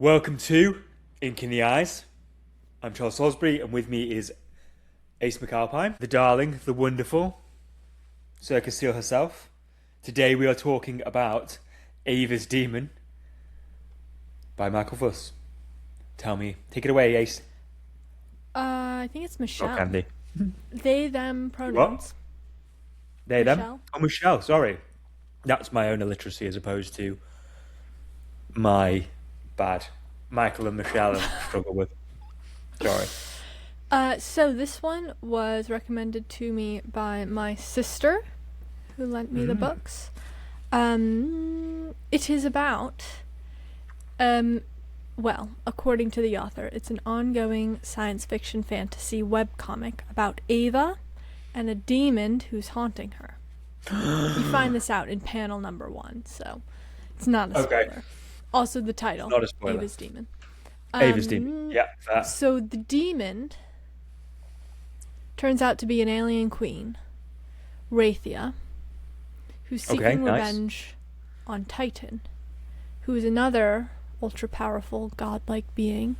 Welcome to Ink in the Eyes. I'm Charles Salisbury, and with me is Ace McAlpine, the darling, the wonderful Circus Seal herself. Today we are talking about Ava's Demon by Michelle Fus. Tell me, take it away, Ace. I think it's Michelle. Oh, Candy. They, them pronouns. They, them? Michelle. Oh, Michelle, sorry. That's my own illiteracy as opposed to my bad. Michael and Michelle struggle with. Sorry. So this one was recommended to me by my sister, who lent me the books. It is about, well, according to the author, it's an ongoing science fiction fantasy webcomic about Ava and a demon who's haunting her. You find this out in panel number 1, so it's not a spoiler. Okay. Also, the title, Not a spoiler. Ava's Demon. Ava's Demon. Yeah, that. So the demon turns out to be an alien queen, Wraithia, who's seeking revenge on Titan, who is another ultra-powerful godlike being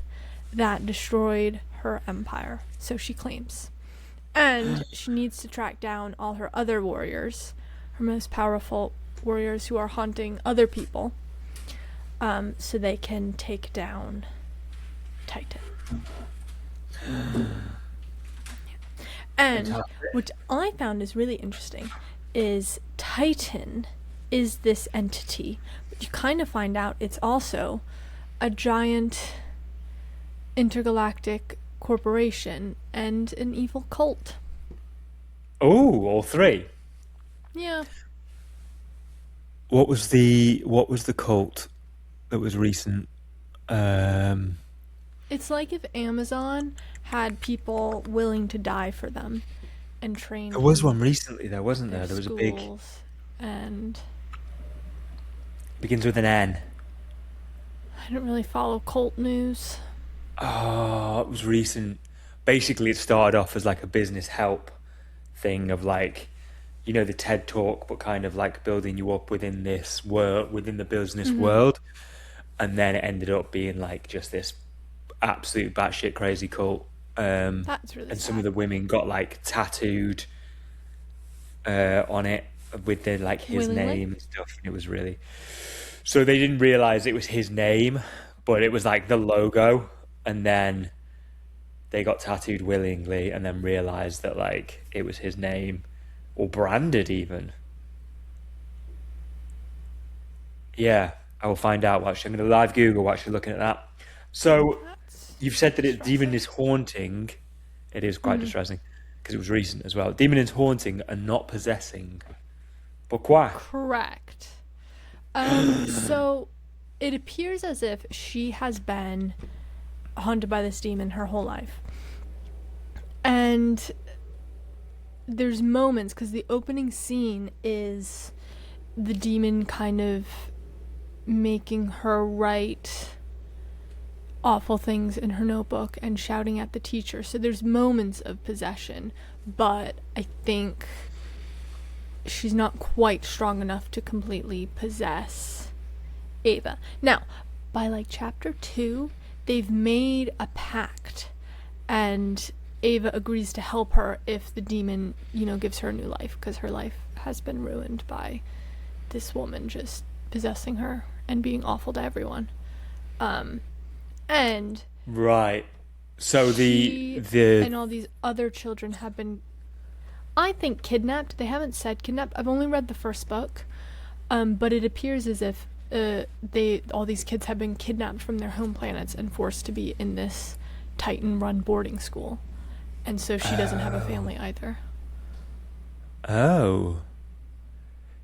that destroyed her empire, so she claims. And she needs to track down all her other warriors, her most powerful warriors who are haunting other people, so they can take down Titan. And what I found is really interesting is Titan is this entity, but you kind of find out it's also a giant intergalactic corporation and an evil cult. Oh, all three. Yeah. What was the cult that was recent? It's like if Amazon had people willing to die for them and train. There was one recently, there wasn't there? There was a big. And Begins with an N. I don't really follow cult news. Oh, it was recent. Basically, it started off as like a business help thing of like, you know, the TED Talk, but kind of like building you up within this world, within the business world. And then it ended up being like just this absolute batshit crazy cult. That's really and sad. some of the women got like tattooed on it with their like his Willingly? name and stuff, and it was really. So they didn't realize it was his name, but it was like the logo, and then they got tattooed willingly, and then realized that like it was his name, or branded even. Yeah, I will find out. Actually, I'm going to live Google while you're looking at that. So That's you've said that distressing. demon is haunting. It is quite distressing because it was recent as well. Demon is haunting and not possessing. Pourquoi? Correct. So it appears as if she has been haunted by this demon her whole life. And there's moments, because the opening scene is the demon kind of making her write awful things in her notebook and shouting at the teacher. So there's moments of possession, but I think she's not quite strong enough to completely possess Ava. Now, by like chapter 2, they've made a pact, and Ava agrees to help her if the demon, gives her a new life, because her life has been ruined by this woman just possessing her and being awful to everyone. And Right. So she the and all these other children have been, I think, kidnapped. They haven't said kidnapped. I've only read the first book, but it appears as if all these kids have been kidnapped from their home planets and forced to be in this Titan-run boarding school, and so she doesn't have a family either. oh,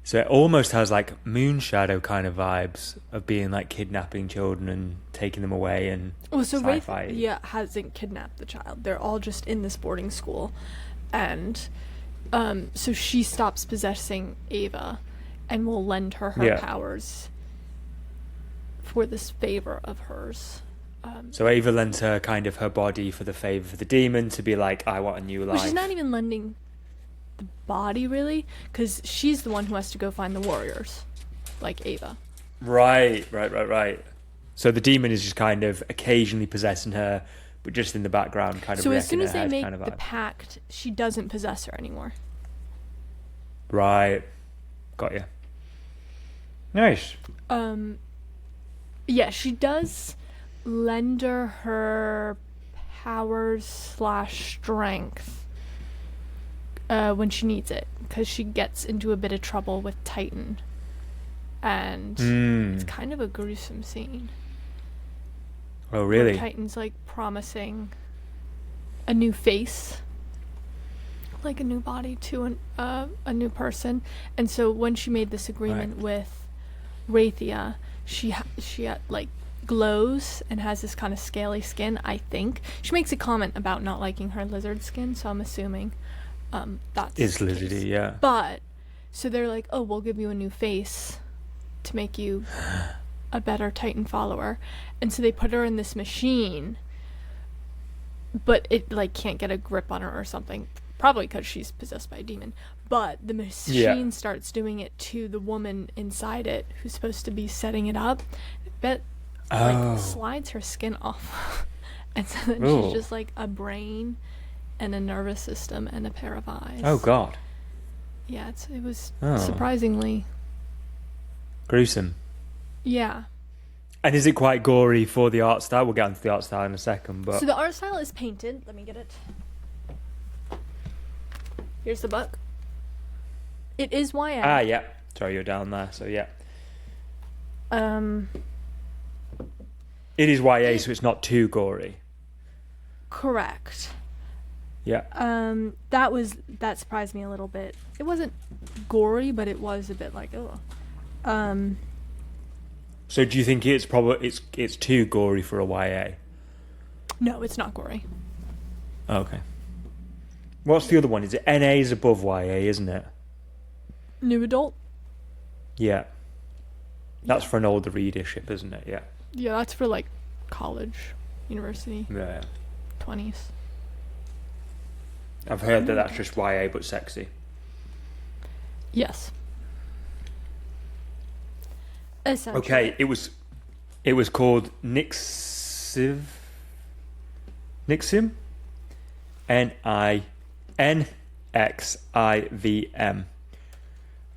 so it almost has like Moonshadow kind of vibes of being like kidnapping children and taking them away and Well, so sci-fi. Wraithia hasn't kidnapped the child. They're all just in this boarding school, and so she stops possessing Ava and will lend her Yeah. powers for this favor of hers. So Ava lends her kind of her body for the favor for the demon to be like, I want a new Well, life. she's not even lending the body, really, because she's the one who has to go find the warriors, like Ava. Right. So the demon is just kind of occasionally possessing her, but just in the background, kind of. So as soon wrecking as her they head make kind of the vibe. pact, she doesn't possess her anymore. Right. Got you. Nice. Yeah, she does lender her powers / strength when she needs it, because she gets into a bit of trouble with Titan, and it's kind of a gruesome scene. Oh, really? Where Titan's like promising a new face, like a new body to a new person, and so when she made this agreement with Raythea, she like glows and has this kind of scaly skin. I think she makes a comment about not liking her lizard skin, so I'm assuming that's It's lizardy, yeah. But so they're like, oh, we'll give you a new face to make you a better Titan follower, and so they put her in this machine, but it like can't get a grip on her or something, probably because she's possessed by a demon. But the machine starts doing it to the woman inside it, who's supposed to be setting it up. But like slides her skin off, and so then she's just like a brain and a nervous system and a pair of eyes. Oh God. Yeah, it was surprisingly gruesome. Yeah. And is it quite gory for the art style? We'll get into the art style in a second. But so the art style is painted. Let me get it. Here's the book. It is YA. Ah, yeah. Sorry, you're down there. So yeah. It is YA, so it's not too gory. Correct. Yeah. That surprised me a little bit. It wasn't gory, but it was a bit like, oh. So do you think it's too gory for a YA? No, it's not gory. Okay. What's the other one? Is it NA is above YA, isn't it? New adult? Yeah. That's for an older readership, isn't it? Yeah. Yeah, that's for like college, university. Yeah. 20s. I've heard that that's just YA but sexy. Yes. Essentially. Okay, it was called Nixivm? NINXIVM.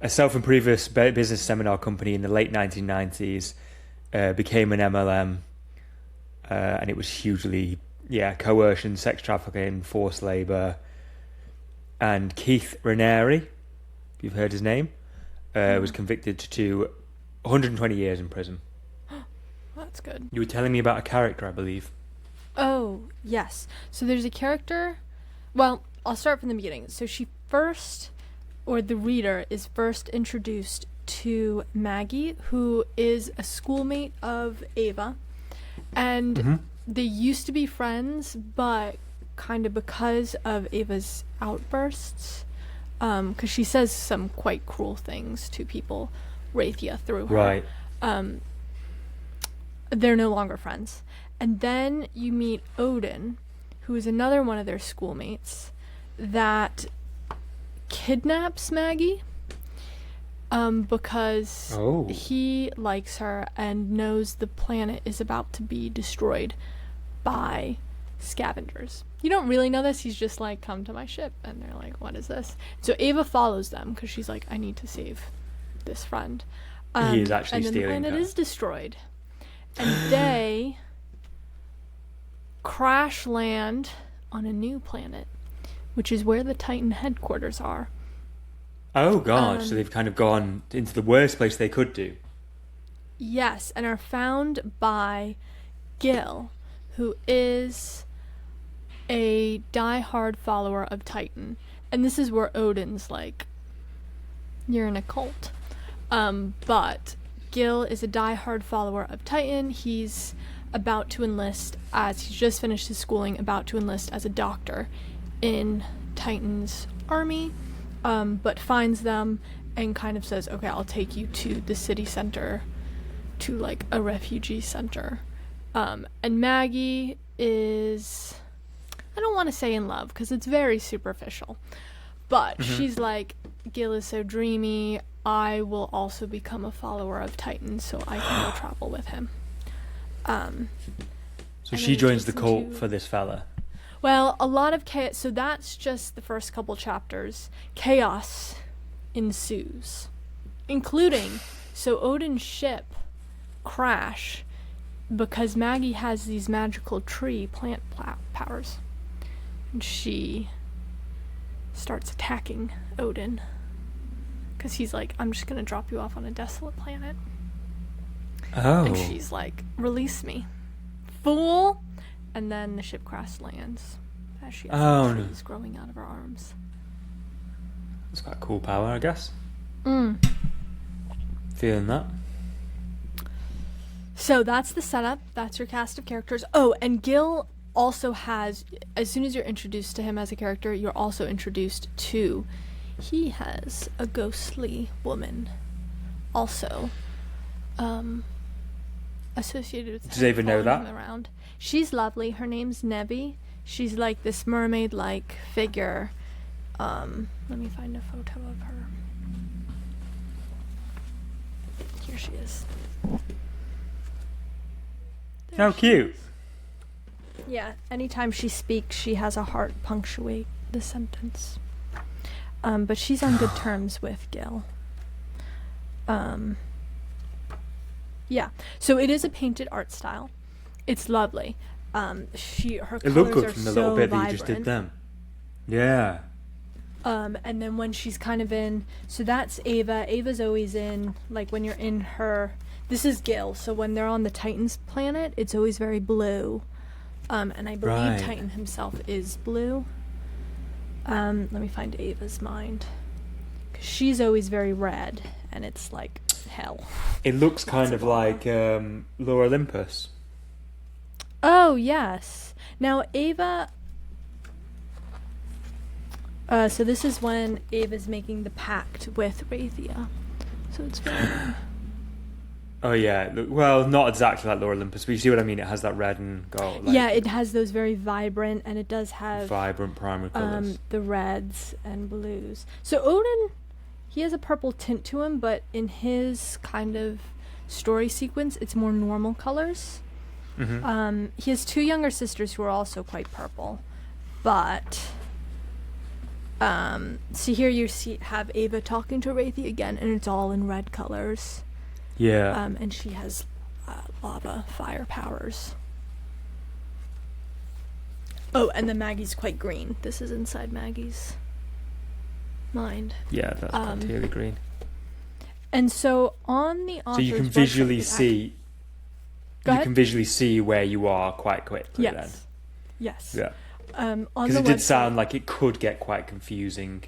A self-improved business seminar company in the late 1990s became an MLM, and it was hugely, coercion, sex trafficking, forced labour. And Keith Raniere, if you've heard his name, was convicted to 120 years in prison. That's good. You were telling me about a character, I believe. Oh, yes. So there's a character. Well, I'll start from the beginning. So the reader is first introduced to Maggie, who is a schoolmate of Ava. And they used to be friends, but kind of because of Ava's outbursts, because she says some quite cruel things to people, Raythea through her. Right. They're no longer friends. And then you meet Odin, who is another one of their schoolmates that kidnaps Maggie because he likes her and knows the planet is about to be destroyed by scavengers. You don't really know this. He's just like, come to my ship. And they're like, what is this? So Ava follows them because she's like, I need to save this friend. He is actually stealing her. And then the planet is destroyed. And they crash land on a new planet, which is where the Titan headquarters are. Oh, God. So they've kind of gone into the worst place they could do. Yes, and are found by Gil, who is a die-hard follower of Titan. And this is where Odin's like, you're in a cult. But Gil is a die-hard follower of Titan. He's about to enlist he's just finished his schooling, about to enlist as a doctor in Titan's army, but finds them and kind of says, okay, I'll take you to the city center, to like a refugee center. And Maggie is, I don't want to say in love because it's very superficial, but she's like, Gil is so dreamy, I will also become a follower of Titan so I can go travel with him. So and she then it joins the takes cult into- for this fella. Well, a lot of chaos. So that's just the first couple chapters. Chaos ensues, including so Odin's ship crash because Maggie has these magical plant powers, and she starts attacking Odin because he's like, I'm just gonna drop you off on a desolate planet. Oh. And she's like, release me, fool. And then the ship crash lands as she has trees growing out of her arms. It's quite a cool power, I guess. Mm. Feeling that. So that's the setup. That's your cast of characters. Oh, and Gil also has, as soon as you're introduced to him as a character, you're also introduced to, he has a ghostly woman also associated with him. Does Ava know following that? him around. She's lovely. Her name's Nebi. She's like this mermaid-like figure. Let me find a photo of her. Here she is. How cute. Yeah, anytime she speaks, she has a heart punctuate the sentence. But she's on good terms with Gil. Yeah, so it is a painted art style. It's lovely. Her It colors looked good are from the so little bit vibrant. that you just did them. Yeah. And then when she's kind of in, so that's Ava. Ava's always in, like when you're in her, this is Gil, so when they're on the Titans planet, it's always very blue. And I believe Right. Titan himself is blue. Let me find Ava's mind. 'Cause she's always very red, and it's like hell. It looks kind of like Laura Olympus. Oh, yes. Now, Ava... so this is when Ava's making the pact with Raythea. So it's very... Oh yeah, well, not exactly like Laura Olympus, but you see what I mean. It has that red and gold. Like, yeah, it has those very vibrant, and it does have vibrant primary colours. the reds and blues. So Odin, he has a purple tint to him, but in his kind of story sequence, it's more normal colors. Mm-hmm. He has two younger sisters who are also quite purple, but see here you have Ava talking to Raythea again, and it's all in red colors. Yeah. And she has lava fire powers. Oh, and then Maggie's quite green. This is inside Maggie's mind. Yeah, that's quite tealy green. And so on the author's So you can website, visually it see. Go You ahead. can visually see where you are quite quickly. Yes. Yes. Then. Yeah. On Because the it did website- sound like it could get quite confusing.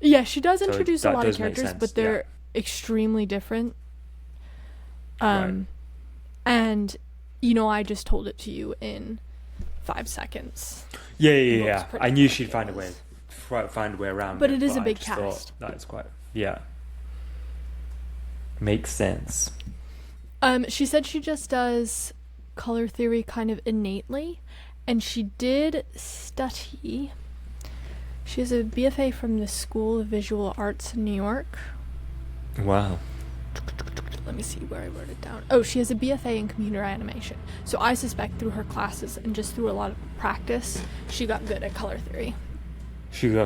Yeah, she does So introduce a that lot of does make characters, sense, but they're extremely different. Right. And you know, I just told it to you in 5 seconds. Yeah, looks yeah. pretty I knew she'd ridiculous. find a way around. But it is a I big just thought cast. That's quite. Yeah. Makes sense. She said she just does color theory kind of innately, and she did study. She has a BFA from the School of Visual Arts in New York. Wow. Let me see where I wrote it down. Oh, she has a BFA in computer animation. So I suspect through her classes and just through a lot of practice, she got good at color theory.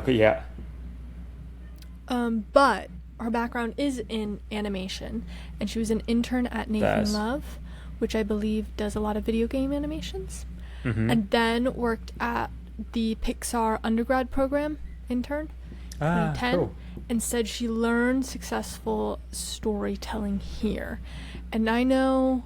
Yeah. But her background is in animation, and she was an intern at Nathan Love, which I believe does a lot of video game animations, and then worked at the Pixar undergrad program intern, 2010, cool. and said she learned successful storytelling here. And I know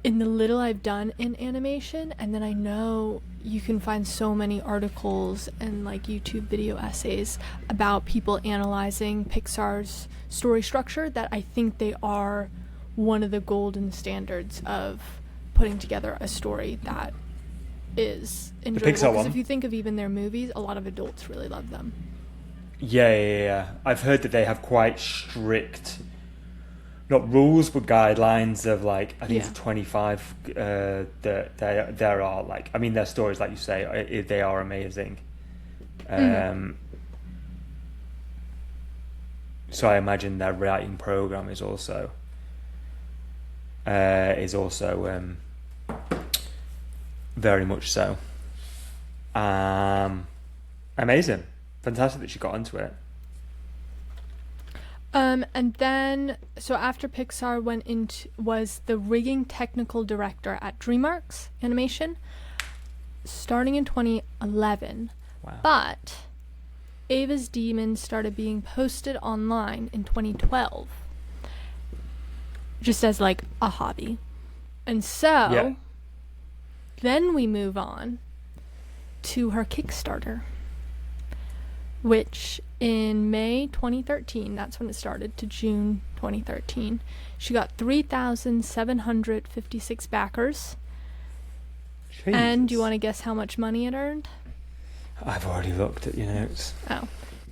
in the little I've done in animation, and then I know you can find so many articles and like YouTube video essays about people analyzing Pixar's story structure, that I think they are one of the golden standards of putting together a story that is enjoyable. Pixar one? Because if you think of even their movies, a lot of adults really love them. Yeah. I've heard that they have quite strict, not rules, but guidelines of like, I think it's 25. There are like, I mean, their stories, like you say, they are amazing. So I imagine their writing program is also is also very much so. Amazing. Fantastic that she got into it. And then, so after Pixar was the rigging technical director at DreamWorks Animation, starting in 2011. Wow. But Ava's Demons started being posted online in 2012, just as like a hobby. And so, then we move on to her Kickstarter, which in May 2013, that's when it started, to June 2013, she got 3,756 backers. Jesus. And do you want to guess how much money it earned? I've already looked at your notes. Oh.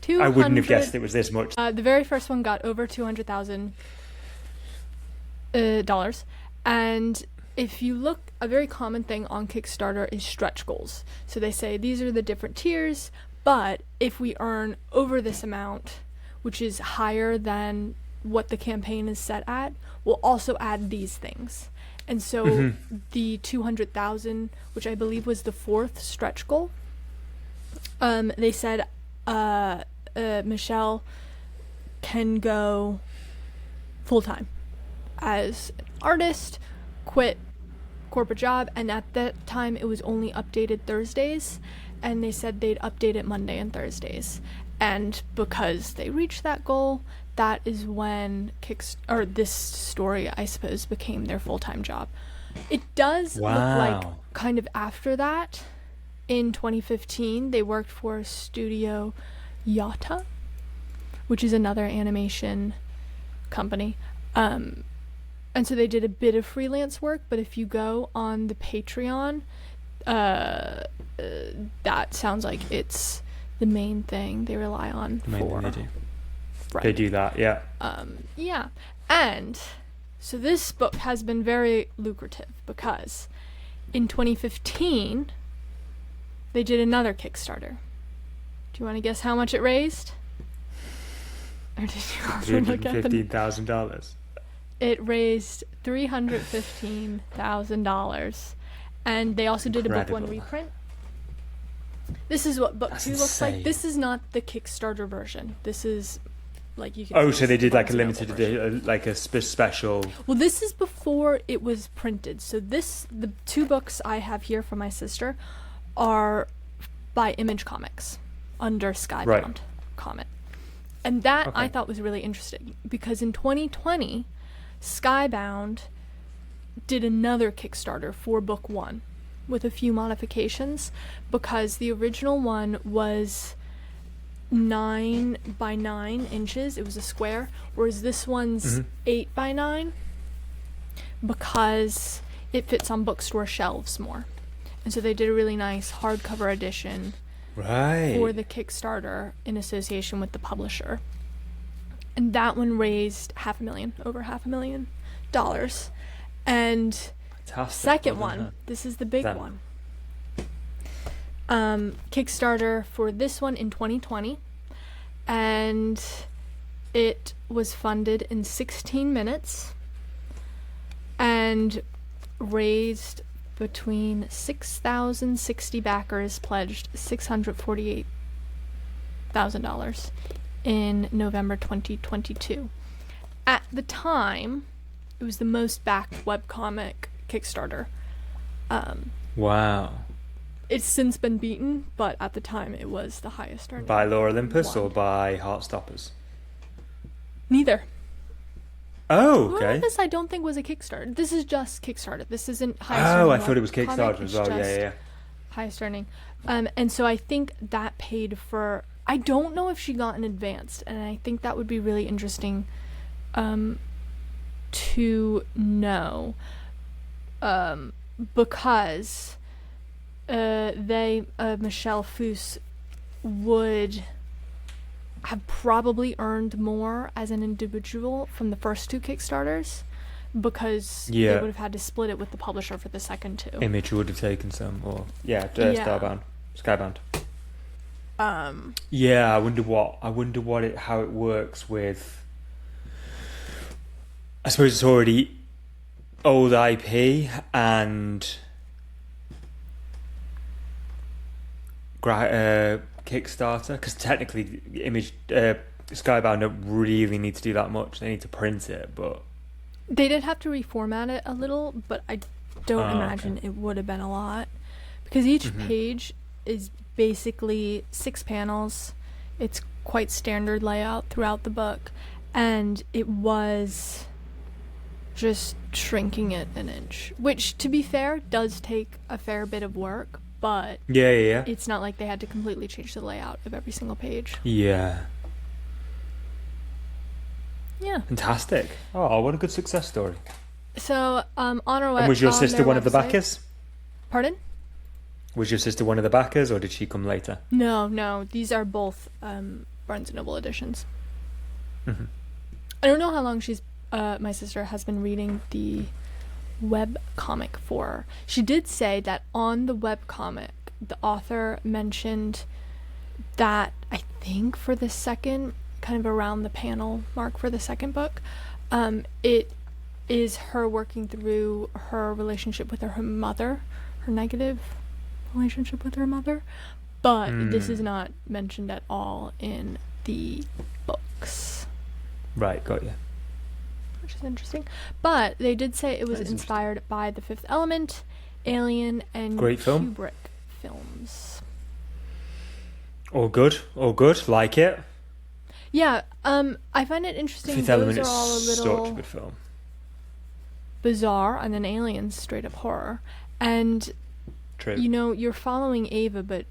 I wouldn't have guessed it was this much. The very first one got over $200,000. And if you look, a very common thing on Kickstarter is stretch goals. So they say these are the different tiers, but if we earn over this amount, which is higher than what the campaign is set at, we'll also add these things. And so the 200,000, which I believe was the fourth stretch goal, they said Michelle can go full-time as an artist, quit corporate job, and at that time it was only updated Thursdays, and they said they'd update it Monday and Thursdays. And because they reached that goal, that is when this story, I suppose, became their full-time job. It does look like kind of after that, in 2015, they worked for Studio Yata, which is another animation company. And so they did a bit of freelance work, but if you go on the Patreon, that sounds like it's the main thing they rely on the main thing they do. Right. They do that, yeah. Yeah. And so this book has been very lucrative because in 2015, they did another Kickstarter. Do you want to guess how much it raised? Or did you also look at $315,000? It raised $315,000. And they also did a book one reprint. This is what book two looks like. This is not the Kickstarter version. This is like you can. Oh, so they did like a limited edition, like a special. Well, this is before it was printed. So the two books I have here for my sister are by Image Comics under Skybound Comic. And that I thought was really interesting because in 2020, Skybound did another Kickstarter for book one with a few modifications because the original one was 9 by 9 inches. It was a square, whereas this one's 8 by 9 because it fits on bookstore shelves more. And so they did a really nice hardcover edition for the Kickstarter in association with the publisher. And that one raised over $500,000. And second one, this is the big one. Kickstarter for this one in 2020. And it was funded in 16 minutes and raised between 6,060 backers pledged $648,000 in November 2022. At the time, it was the most backed webcomic Kickstarter. Wow. It's since been beaten, but at the time it was the highest earning. By Lore Olympus or by Heartstoppers? Neither. Oh, okay. Lore Olympus I don't think was a Kickstarter. This is just Kickstarter. This isn't highest earning. earning. Oh, I thought it was Kickstarter as well. Yeah. Highest earning. And so I think that paid for... I don't know if she got an advanced, and I think that would be really interesting to know. Because Michelle Fus would have probably earned more as an individual from the first two Kickstarters because they would have had to split it with the publisher for the second two. Image would have taken some, or Skybound. I wonder how it works with. I suppose it's already old IP and Kickstarter, because technically Image Skybound don't really need to do that much. They need to print it, but They did have to reformat it a little, but I don't imagine it would have been a lot, because each page is basically 6 panels. It's quite standard layout throughout the book, and it was just shrinking it an inch, which, to be fair, does take a fair bit of work, but yeah. it's not like they had to completely change the layout of every single page. Yeah. Yeah. Fantastic. Oh, what a good success story. So, on our website. And was your sister one of the backers? Pardon? Was your sister one of the backers, or did she come later? No. These are both Barnes & Noble editions. Mm-hmm. I don't know how long my sister has been reading the webcomic for. She did say that on the webcomic, the author mentioned that, I think for the second, kind of around the panel mark for the second book, it is her working through her relationship with her mother, her negative relationship with her mother, but this is not mentioned at all in the books. Right, got you. Which is interesting. But they did say it was inspired by The Fifth Element, Alien, and Great film. Kubrick films. All good. Like it. Yeah, I find it interesting. Fifth Those Element are is all a such little a good film. bizarre, and then Alien's straight up horror. And True. you know, you're following Ava, but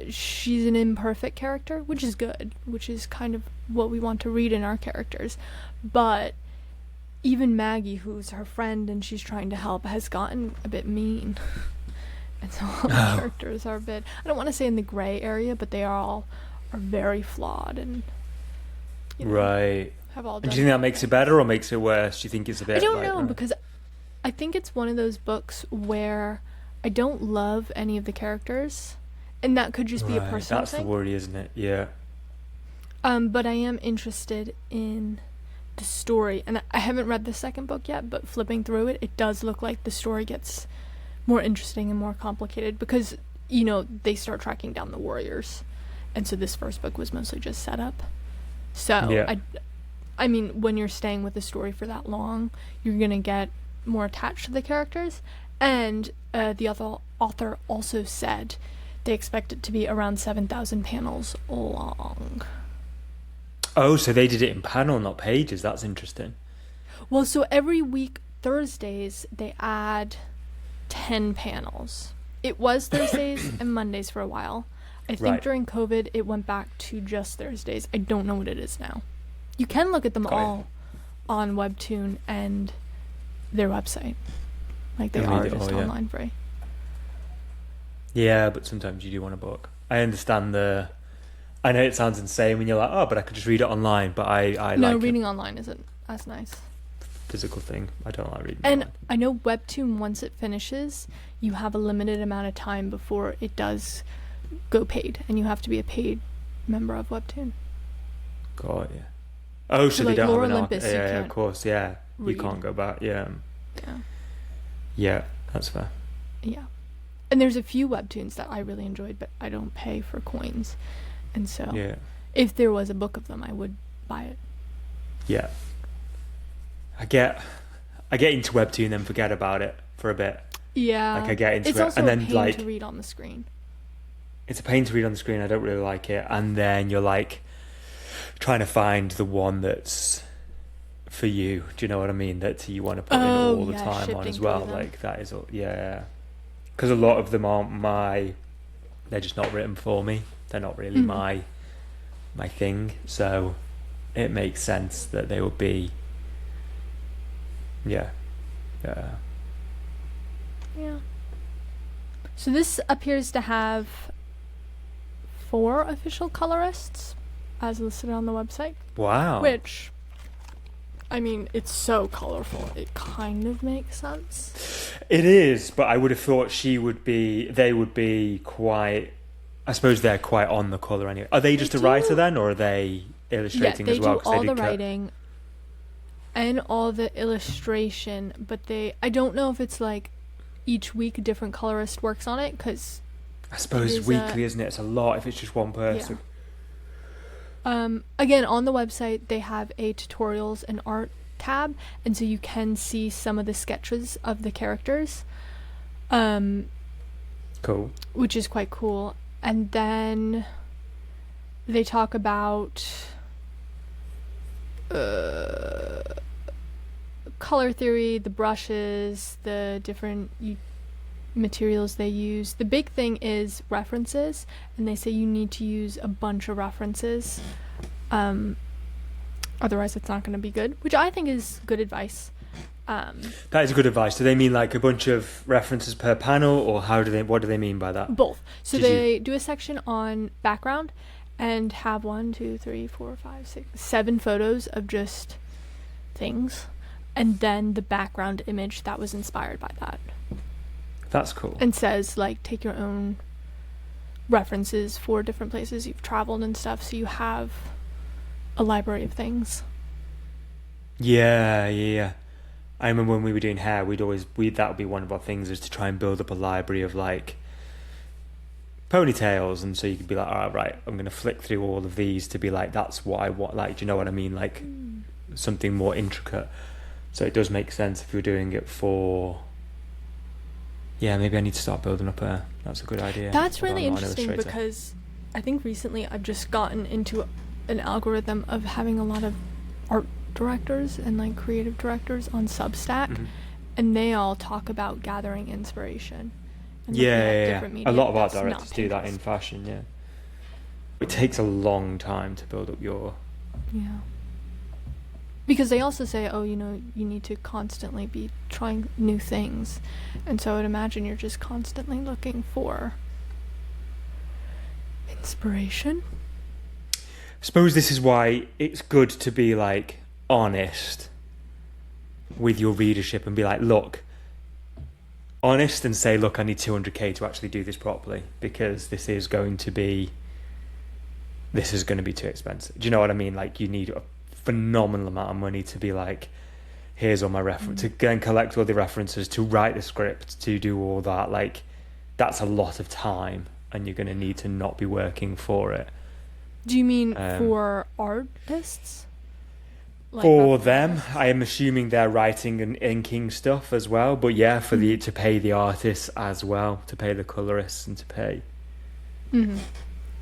she's an imperfect character, which is good, which is kind of what we want to read in our characters. But even Maggie, who's her friend and she's trying to help, has gotten a bit mean. And so all the characters are a bit, I don't want to say in the gray area, but they are very flawed and, you know, right. have all And done do you think that their makes it thing. better or makes it worse? Do you think it's a bit I don't like, know, because I think it's one of those books where I don't love any of the characters, and that could just be a right, personal that's thing. the worry, isn't it? Yeah. But I am interested in the story, and I haven't read the second book yet, but flipping through it, it does look like the story gets more interesting and more complicated, because, you know, they start tracking down the warriors, and so this first book was mostly just set up. So yeah. I mean, when you're staying with the story for that long, you're gonna get more attached to the characters. And the author also said they expect it to be around 7,000 panels long. Oh, so they did it in panel, not pages. That's interesting. Well, so every week, Thursdays, they add 10 panels. It was Thursdays and Mondays for a while. I think Right. during COVID, it went back to just Thursdays. I don't know what it is now. You can look at them Got all on Webtoon and their website. Like, they And are read it just all, yeah. online free. Yeah, but sometimes you do want a book. I understand I know it sounds insane when you're like, oh, but I could just read it online, but I No, like reading online isn't as nice. physical thing. I don't like reading And online. I know Webtoon, once it finishes, you have a limited amount of time before it does go paid, and you have to be a paid member of Webtoon. God, yeah. Oh, so So, they like, don't Lore have an Olympus, you yeah, of can't course, yeah. read. You can't go back, yeah. Yeah. Yeah, that's fair. Yeah. And there's a few Webtoons that I really enjoyed, but I don't pay for coins. And so Yeah. if there was a book of them, I would buy it. Yeah. I get into Webtoon, then forget about it for a bit. Yeah. Like, I get into it's it, also and a then, pain like, to read on the screen. it's a pain to read on the screen. I don't really like it. And then you're like trying to find the one that's for you. Do you know what I mean? That you want to put in all the yeah, time on shifting as well. through them. Like, that is all. Yeah. Because a lot of them aren't they're just not written for me. They're not really my thing. So it makes sense that they would be. Yeah. Yeah. Yeah. So this appears to have 4 official colorists, as listed on the website. Wow. Which, I mean, it's so colorful. It kind of makes sense. It is, but I would have thought they would be quite, I suppose they're quite on the colour anyway. Are they just a writer then, or are they illustrating they as well? do 'Cause all they the did writing. and all the illustration, but I don't know if it's like each week a different colorist works on it, because I suppose weekly, isn't it? It's a lot if it's just one person. Yeah. Again, on the website they have a tutorials and art tab, and so you can see some of the sketches of the characters. Cool. Which is quite cool. And then they talk about color theory, the brushes, the different materials they use. The big thing is references, and they say you need to use a bunch of references, otherwise it's not going to be good, which I think is good advice. That is good advice. Do they mean like a bunch of references per panel, or what do they mean by that? Both. So they do a section on background and have 1, 2, 3, 4, 5, 6, 7 photos of just things, and then the background image that was inspired by that. That's cool. And says like take your own references for different places you've traveled and stuff, so you have a library of things. Yeah. I remember when we were doing hair, that would be one of our things, is to try and build up a library of like ponytails, and so you could be like, all right, I'm going to flick through all of these to be like, that's what I want. Like, do you know what I mean? Like something more intricate. So it does make sense if you're doing it for. Yeah, maybe I need to start building up that's a good idea. That's really interesting, because I think recently I've just gotten into an algorithm of having a lot of art directors and like creative directors on Substack, and they all talk about gathering inspiration. And different media. A lot of art directors do that in fashion. Yeah, it takes a long time to build up your. Yeah. Because they also say, you need to constantly be trying new things, and so I would imagine you're just constantly looking for inspiration. I suppose this is why it's good to be like honest with your readership and be like, look, honest, and say, look, I need 200k to actually do this properly, because this is going to be too expensive. Do you know what I mean? Like, you need a phenomenal amount of money to be like, here's all my reference, to go and collect all the references, to write the script, to do all that. Like, that's a lot of time, and you're going to need to not be working for it. Do you mean for artists? Like for them, I am assuming they're writing and inking stuff as well. But yeah, to pay the artists as well, to pay the colorists, and to pay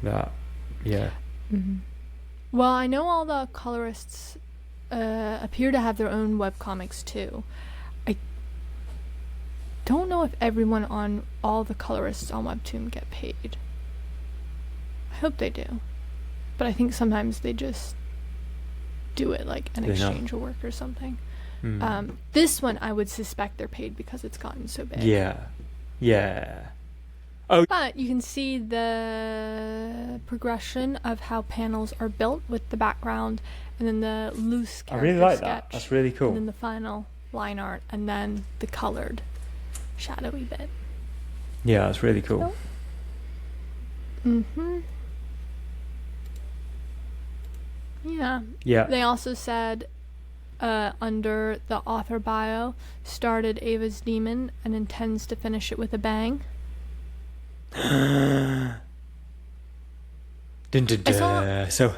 that. Yeah. Well, I know all the colorists appear to have their own webcomics too. I don't know if all the colorists on Webtoon get paid. I hope they do. But I think sometimes they just do it like an exchange of work or something. This one I would suspect they're paid because it's gotten so big. Yeah. Oh. But you can see the progression of how panels are built with the background, and then the loose character I really like sketch, that. That's really cool. And then the final line art, and then the colored shadowy bit. Yeah, that's really cool. Yeah. They also said under the author bio, started Ava's Demon and intends to finish it with a bang. Dun, dun, dun. So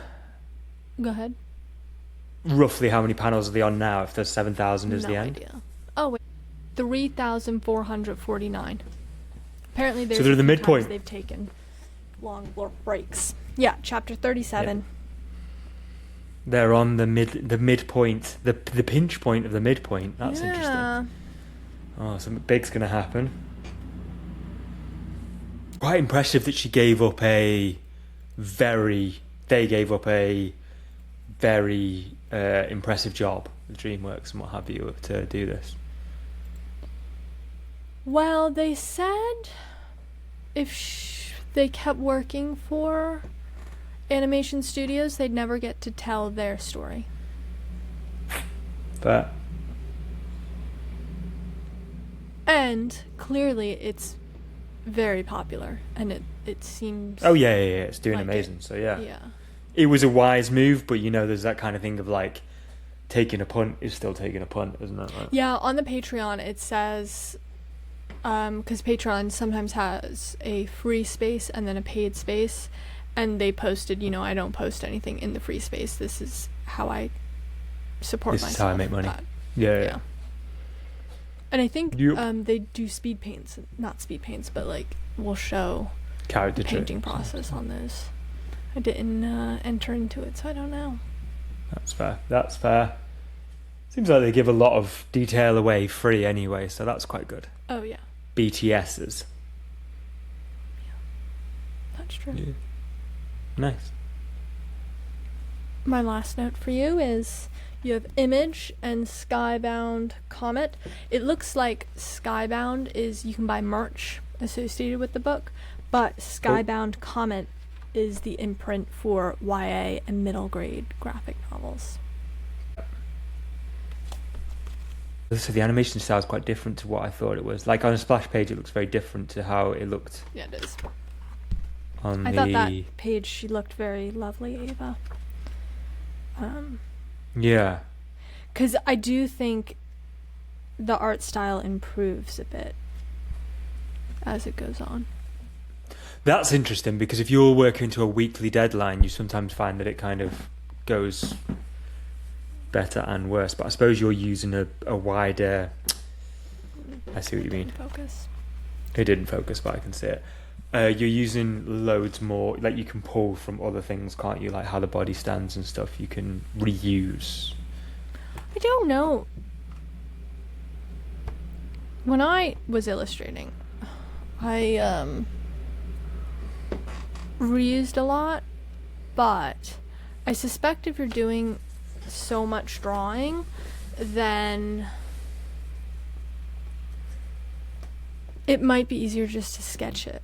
go ahead. Roughly how many panels are they on now, if there's 7,000 is the end? Idea. Oh wait, 3,449. Apparently there's so they're the midpoint. They've taken long breaks. Yeah, chapter 37. Yeah. They're on the midpoint, the pinch point of the midpoint. That's interesting. Oh, something big's gonna happen. Quite impressive that they gave up a very impressive job with DreamWorks and what have you to do this. Well, they said if they kept working for animation studios, they'd never get to tell their story. But and clearly it's very popular, and it seems it's doing like amazing. So yeah, it was a wise move, but there's that kind of thing of like taking a punt is still taking a punt, isn't it? Like, Yeah, on the Patreon it says, because Patreon sometimes has a free space and then a paid space, and they posted, I don't post anything in the free space. This is how I support myself. This is how I make money. But, yeah. And I think they do speed paints, not speed paints, but like we'll show Character the painting process on those. I didn't enter into it, so I don't know. That's fair. Seems like they give a lot of detail away free anyway, so that's quite good. Oh yeah. BTSs. Yeah, that's true. Yeah. Nice. My last note for you is you have Image and Skybound Comet. It looks like Skybound is you can buy merch associated with the book, but Skybound Comet is the imprint for YA and middle grade graphic novels. So the animation style is quite different to what I thought it was. Like on a splash page, it looks very different to how it looked. Yeah, it is. I thought that page she looked very lovely, Ava. Yeah. Because I do think the art style improves a bit as it goes on. That's interesting because if you're working to a weekly deadline, you sometimes find that it kind of goes better and worse. But I suppose you're using a wider... I see what you mean. Focus. It didn't focus, but I can see it. You're using loads more, like you can pull from other things, can't you? Like how the body stands and stuff, you can reuse. I don't know. When I was illustrating, I reused a lot, but I suspect if you're doing so much drawing, then it might be easier just to sketch it.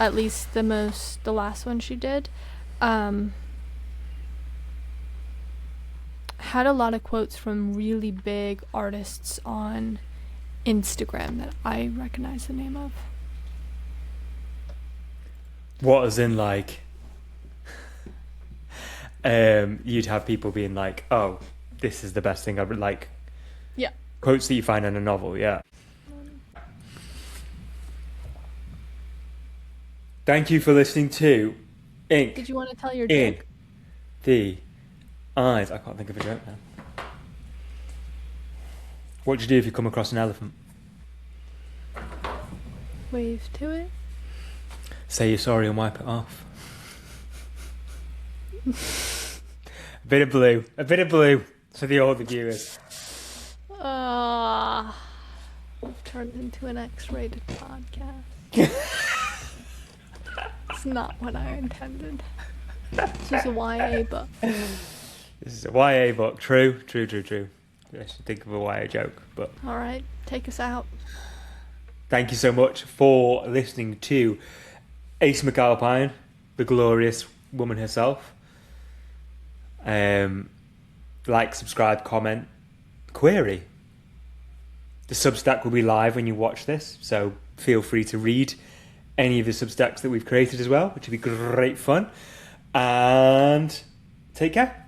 At least the last one she did, had a lot of quotes from really big artists on Instagram that I recognize the name of. What, as in like, you'd have people being like, oh, this is the best thing ever, like, yeah, quotes that you find in a novel, yeah. Thank you for listening to Ink. Did you want to tell your in joke? the eyes. I can't think of a joke now. What do you do if you come across an elephant? Wave to it. Say you're sorry and wipe it off. A bit of blue for the older viewers. We've turned into an X-rated podcast. It's not what I intended. This is a YA book. This is a YA book. True. I should think of a YA joke, but... Alright, take us out. Thank you so much for listening to Ace McAlpine, the glorious woman herself. Like, subscribe, comment, query. The Substack will be live when you watch this, so feel free to read any of the Substacks that we've created as well, which would be great fun. And take care.